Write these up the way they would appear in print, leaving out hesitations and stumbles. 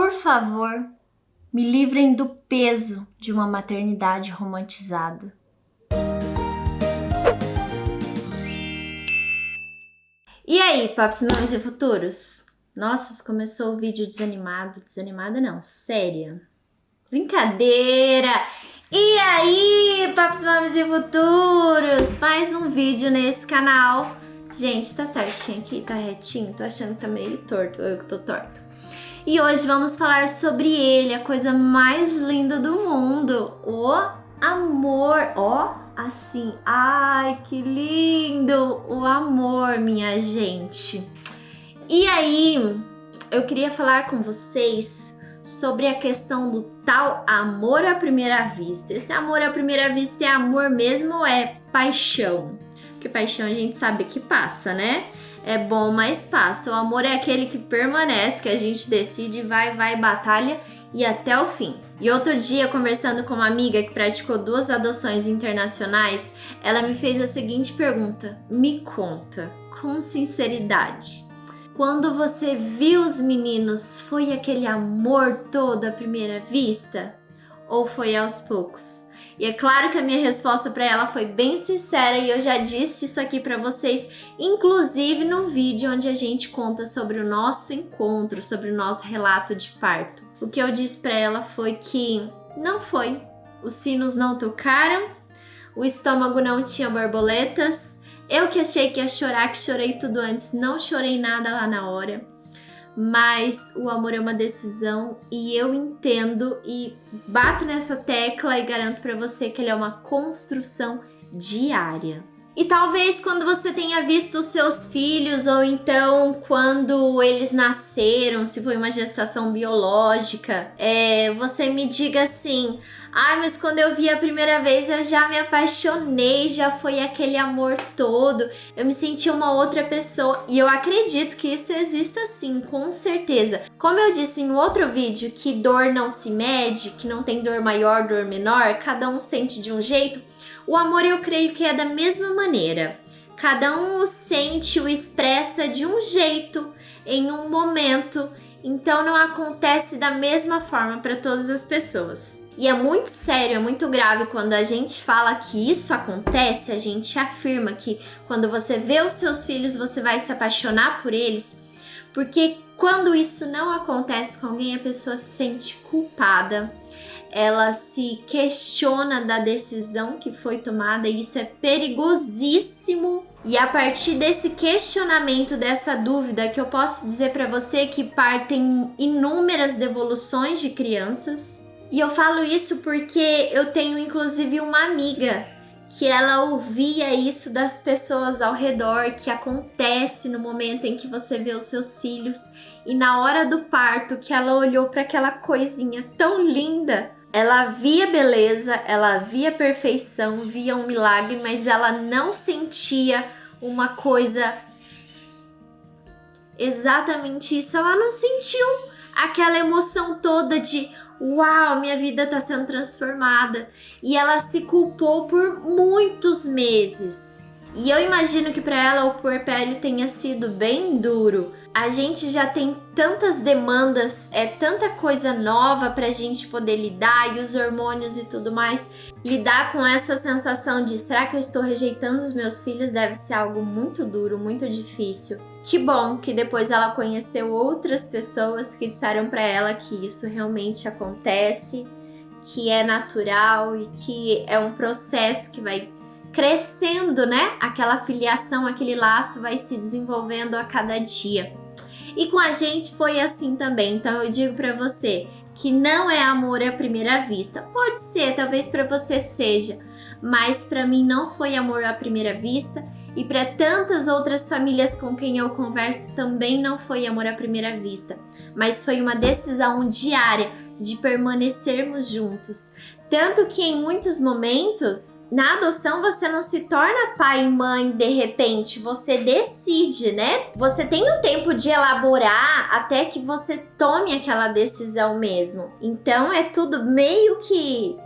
por favor, me livrem do peso de uma maternidade romantizada. E aí, papos, mamas e futuros? Nossa, começou o vídeo desanimado. Desanimada não, séria. Brincadeira! E aí, papos, mamas e futuros? Mais um vídeo nesse canal. Gente, tá certinho aqui? Tá retinho? Tô achando que tá meio torto, eu que tô torto. E hoje vamos falar sobre ele, a coisa mais linda do mundo, o amor. Ó, assim, ai, que lindo, o amor, minha gente. E aí, eu queria falar com vocês sobre a questão do tal amor à primeira vista. Esse amor à primeira vista é amor mesmo ou é paixão? Porque paixão a gente sabe que passa, né? É bom, mas passa. O amor é aquele que permanece, que a gente decide, vai, batalha e até o fim. E outro dia, conversando com uma amiga que praticou 2 adoções internacionais, ela me fez a seguinte pergunta: me conta, com sinceridade, quando você viu os meninos, foi aquele amor todo à primeira vista? Ou foi aos poucos? E é claro que a minha resposta para ela foi bem sincera e eu já disse isso aqui para vocês, inclusive no vídeo onde a gente conta sobre o nosso encontro, sobre o nosso relato de parto. O que eu disse para ela foi que não foi. Os sinos não tocaram, o estômago não tinha borboletas, eu que achei que ia chorar, que chorei tudo antes, não chorei nada lá na hora. Mas o amor é uma decisão e eu entendo e bato nessa tecla e garanto pra você que ele é uma construção diária. E talvez quando você tenha visto os seus filhos ou então quando eles nasceram, se foi uma gestação biológica, você me diga assim: ai, mas quando eu vi a primeira vez eu já me apaixonei, já foi aquele amor todo, eu me senti uma outra pessoa. E eu acredito que isso exista sim, com certeza. Como eu disse em outro vídeo que dor não se mede, que não tem dor maior, dor menor, cada um sente de um jeito, o amor eu creio que é da mesma maneira. Cada um o sente, o expressa de um jeito, em um momento. Então não acontece da mesma forma para todas as pessoas. E é muito sério, é muito grave quando a gente fala que isso acontece, a gente afirma que quando você vê os seus filhos, você vai se apaixonar por eles, porque quando isso não acontece com alguém, a pessoa se sente culpada, ela se questiona da decisão que foi tomada e isso é perigosíssimo. E a partir desse questionamento, dessa dúvida, que eu posso dizer para você que partem inúmeras devoluções de crianças. E eu falo isso porque eu tenho inclusive uma amiga que ela ouvia isso das pessoas ao redor, que acontece no momento em que você vê os seus filhos e na hora do parto que ela olhou para aquela coisinha tão linda. Ela via beleza, ela via perfeição, via um milagre, mas ela não sentia uma coisa exatamente isso. Ela não sentiu aquela emoção toda de uau, minha vida está sendo transformada. E ela se culpou por muitos meses. E eu imagino que para ela o puerpério tenha sido bem duro. A gente já tem tantas demandas, tanta coisa nova pra gente poder lidar, e os hormônios e tudo mais. Lidar com essa sensação de será que eu estou rejeitando os meus filhos deve ser algo muito duro, muito difícil. Que bom que depois ela conheceu outras pessoas que disseram pra ela que isso realmente acontece, que é natural e que é um processo que vai crescendo, né? Aquela filiação, aquele laço vai se desenvolvendo a cada dia. E com a gente foi assim também. Então eu digo pra você que não é amor à primeira vista. Pode ser, talvez pra você seja, mas pra mim não foi amor à primeira vista e pra tantas outras famílias com quem eu converso também não foi amor à primeira vista, mas foi uma decisão diária de permanecermos juntos, Tanto que em muitos momentos, na adoção, você não se torna pai e mãe de repente, você decide, né? Você tem um tempo de elaborar até que você tome aquela decisão mesmo. Então é tudo meio que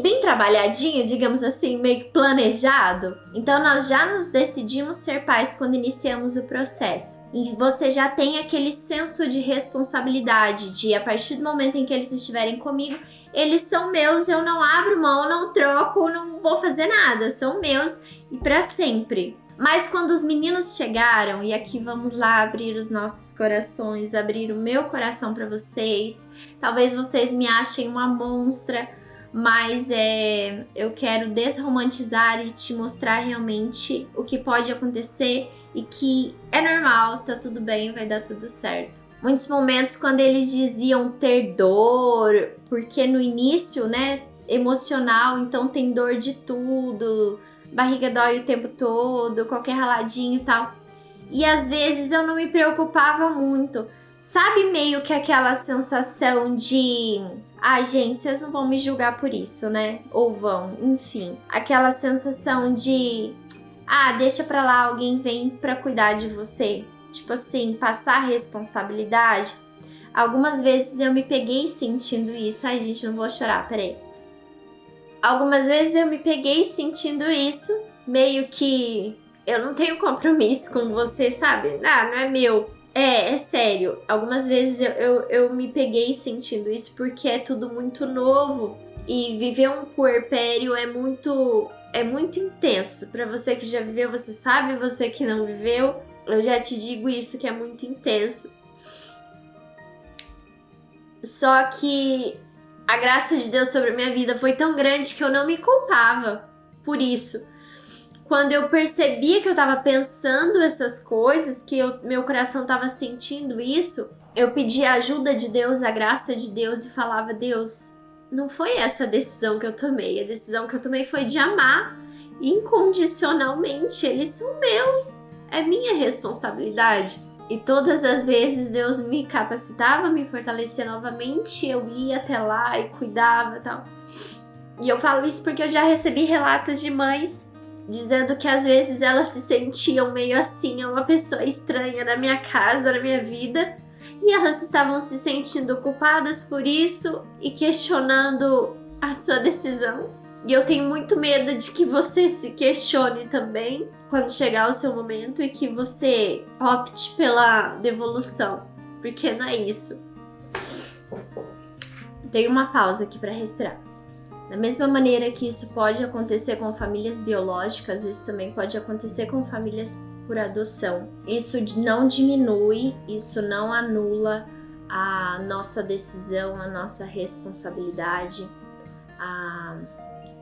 bem trabalhadinho, digamos assim, meio que planejado. Então nós já nos decidimos ser pais quando iniciamos o processo. E você já tem aquele senso de responsabilidade de, a partir do momento em que eles estiverem comigo, eles são meus, eu não abro mão, não troco, não vou fazer nada, são meus e para sempre. Mas quando os meninos chegaram, e aqui vamos lá abrir os nossos corações, abrir o meu coração para vocês, talvez vocês me achem uma monstra, mas eu quero desromantizar e te mostrar realmente o que pode acontecer e que é normal, tá tudo bem, vai dar tudo certo. Muitos momentos quando eles diziam ter dor, porque no início, né, emocional, então tem dor de tudo, barriga dói o tempo todo, qualquer raladinho e tal. E às vezes eu não me preocupava muito. Sabe meio que aquela sensação de... Ai, gente, vocês não vão me julgar por isso, né? Ou vão, enfim. Aquela sensação de... Ah, deixa pra lá, alguém vem pra cuidar de você. Tipo assim, passar a responsabilidade. Algumas vezes eu me peguei sentindo isso. Ai, gente, não vou chorar, peraí. Algumas vezes eu me peguei sentindo isso. Meio que eu não tenho compromisso com você, sabe? Ah, não é meu. É sério. Algumas vezes eu me peguei sentindo isso porque é tudo muito novo. E viver um puerpério é muito intenso. Pra você que já viveu, você sabe. Você que não viveu, eu já te digo isso, que é muito intenso. Só que a graça de Deus sobre a minha vida foi tão grande que eu não me culpava por isso. Quando eu percebia que eu tava pensando essas coisas, que meu coração tava sentindo isso, eu pedia a ajuda de Deus, a graça de Deus e falava: Deus, não foi essa a decisão que eu tomei. A decisão que eu tomei foi de amar incondicionalmente. Eles são meus. É minha responsabilidade. E todas as vezes Deus me capacitava, me fortalecia novamente, eu ia até lá e cuidava e tal. E eu falo isso porque eu já recebi relatos de mães dizendo que às vezes elas se sentiam meio assim, uma pessoa estranha na minha casa, na minha vida, e elas estavam se sentindo culpadas por isso e questionando a sua decisão. E eu tenho muito medo de que você se questione também quando chegar o seu momento e que você opte pela devolução, porque não é isso. Dei uma pausa aqui para respirar. Da mesma maneira que isso pode acontecer com famílias biológicas, isso também pode acontecer com famílias por adoção. Isso não diminui, isso não anula a nossa decisão, a nossa responsabilidade, a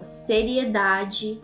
seriedade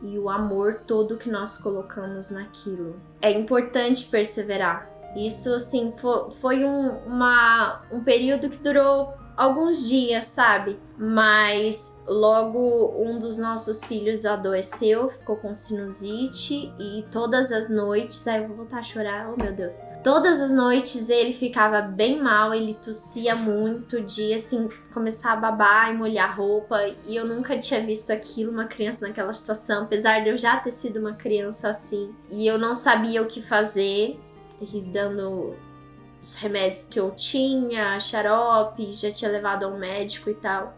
e o amor todo que nós colocamos naquilo. É importante perseverar. Isso, assim, foi um período que durou alguns dias, sabe? Mas logo um dos nossos filhos adoeceu, ficou com sinusite e todas as noites... Ai, eu vou voltar a chorar, oh meu Deus. Todas as noites ele ficava bem mal, ele tossia muito, de assim, começar a babar e molhar a roupa. E eu nunca tinha visto aquilo, uma criança naquela situação, apesar de eu já ter sido uma criança assim. E eu não sabia o que fazer, e dando os remédios que eu tinha, xarope, já tinha levado ao médico e tal.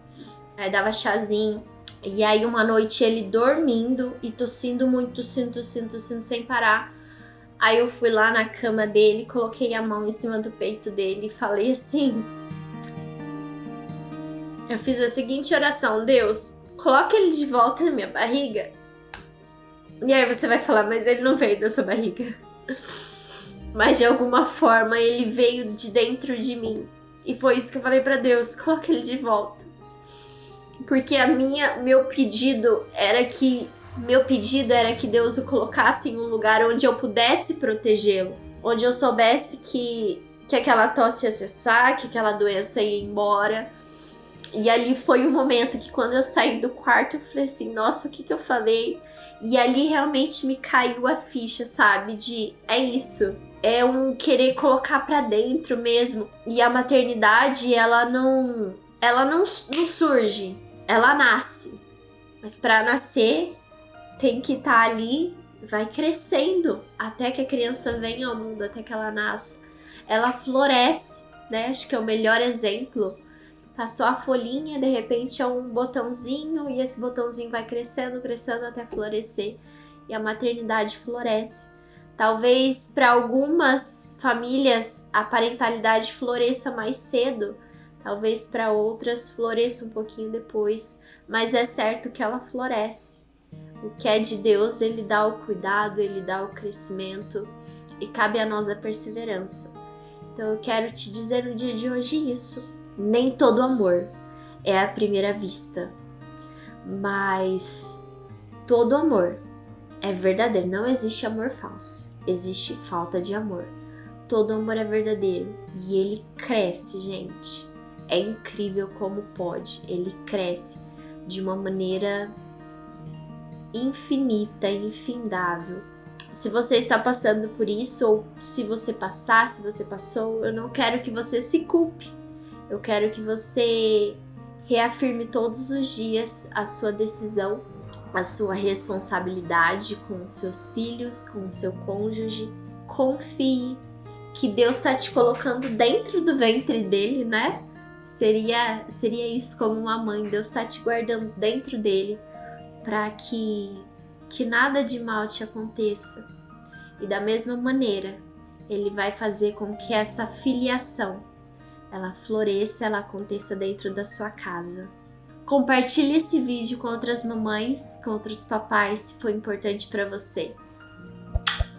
Aí dava chazinho. E aí uma noite ele dormindo e tossindo muito, tossindo sem parar. Aí eu fui lá na cama dele, coloquei a mão em cima do peito dele e falei assim... Eu fiz a seguinte oração: Deus, coloca ele de volta na minha barriga. E aí você vai falar, mas ele não veio da sua barriga. Mas de alguma forma ele veio de dentro de mim. E foi isso que eu falei pra Deus: coloca ele de volta. Porque meu pedido era que Deus o colocasse em um lugar onde eu pudesse protegê-lo. Onde eu soubesse que aquela tosse ia cessar, que aquela doença ia embora. E ali foi um momento que, quando eu saí do quarto, eu falei assim: nossa, o que eu falei? E ali realmente me caiu a ficha, sabe? É isso. É um querer colocar pra dentro mesmo. E a maternidade, ela não surge. ela nasce, mas para nascer tem que estar ali, vai crescendo até que a criança venha ao mundo, até que ela nasça. Ela floresce, né? Acho que é o melhor exemplo. Passou a folhinha, de repente é um botãozinho e esse botãozinho vai crescendo, crescendo até florescer. E a maternidade floresce. Talvez para algumas famílias a parentalidade floresça mais cedo, talvez para outras floresça um pouquinho depois, mas é certo que ela floresce. O que é de Deus, Ele dá o cuidado, Ele dá o crescimento e cabe a nós a perseverança. Então eu quero te dizer no dia de hoje isso. Nem todo amor é à primeira vista, mas todo amor é verdadeiro. Não existe amor falso, existe falta de amor. Todo amor é verdadeiro e ele cresce, gente. É incrível como pode. Ele cresce de uma maneira infinita, infindável. Se você está passando por isso, ou se você passar, se você passou, eu não quero que você se culpe. Eu quero que você reafirme todos os dias a sua decisão, a sua responsabilidade com os seus filhos, com o seu cônjuge. Confie que Deus está te colocando dentro do ventre dele, né? Seria isso como uma mãe. Deus está te guardando dentro dele para que nada de mal te aconteça. E da mesma maneira, Ele vai fazer com que essa filiação ela floresça, ela aconteça dentro da sua casa. Compartilhe esse vídeo com outras mamães, com outros papais, se foi importante para você.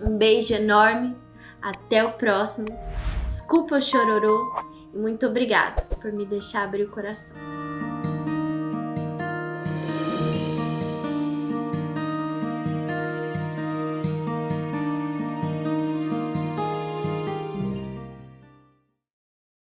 Um beijo enorme, até o próximo. Desculpa o chororô e muito obrigada por me deixar abrir o coração.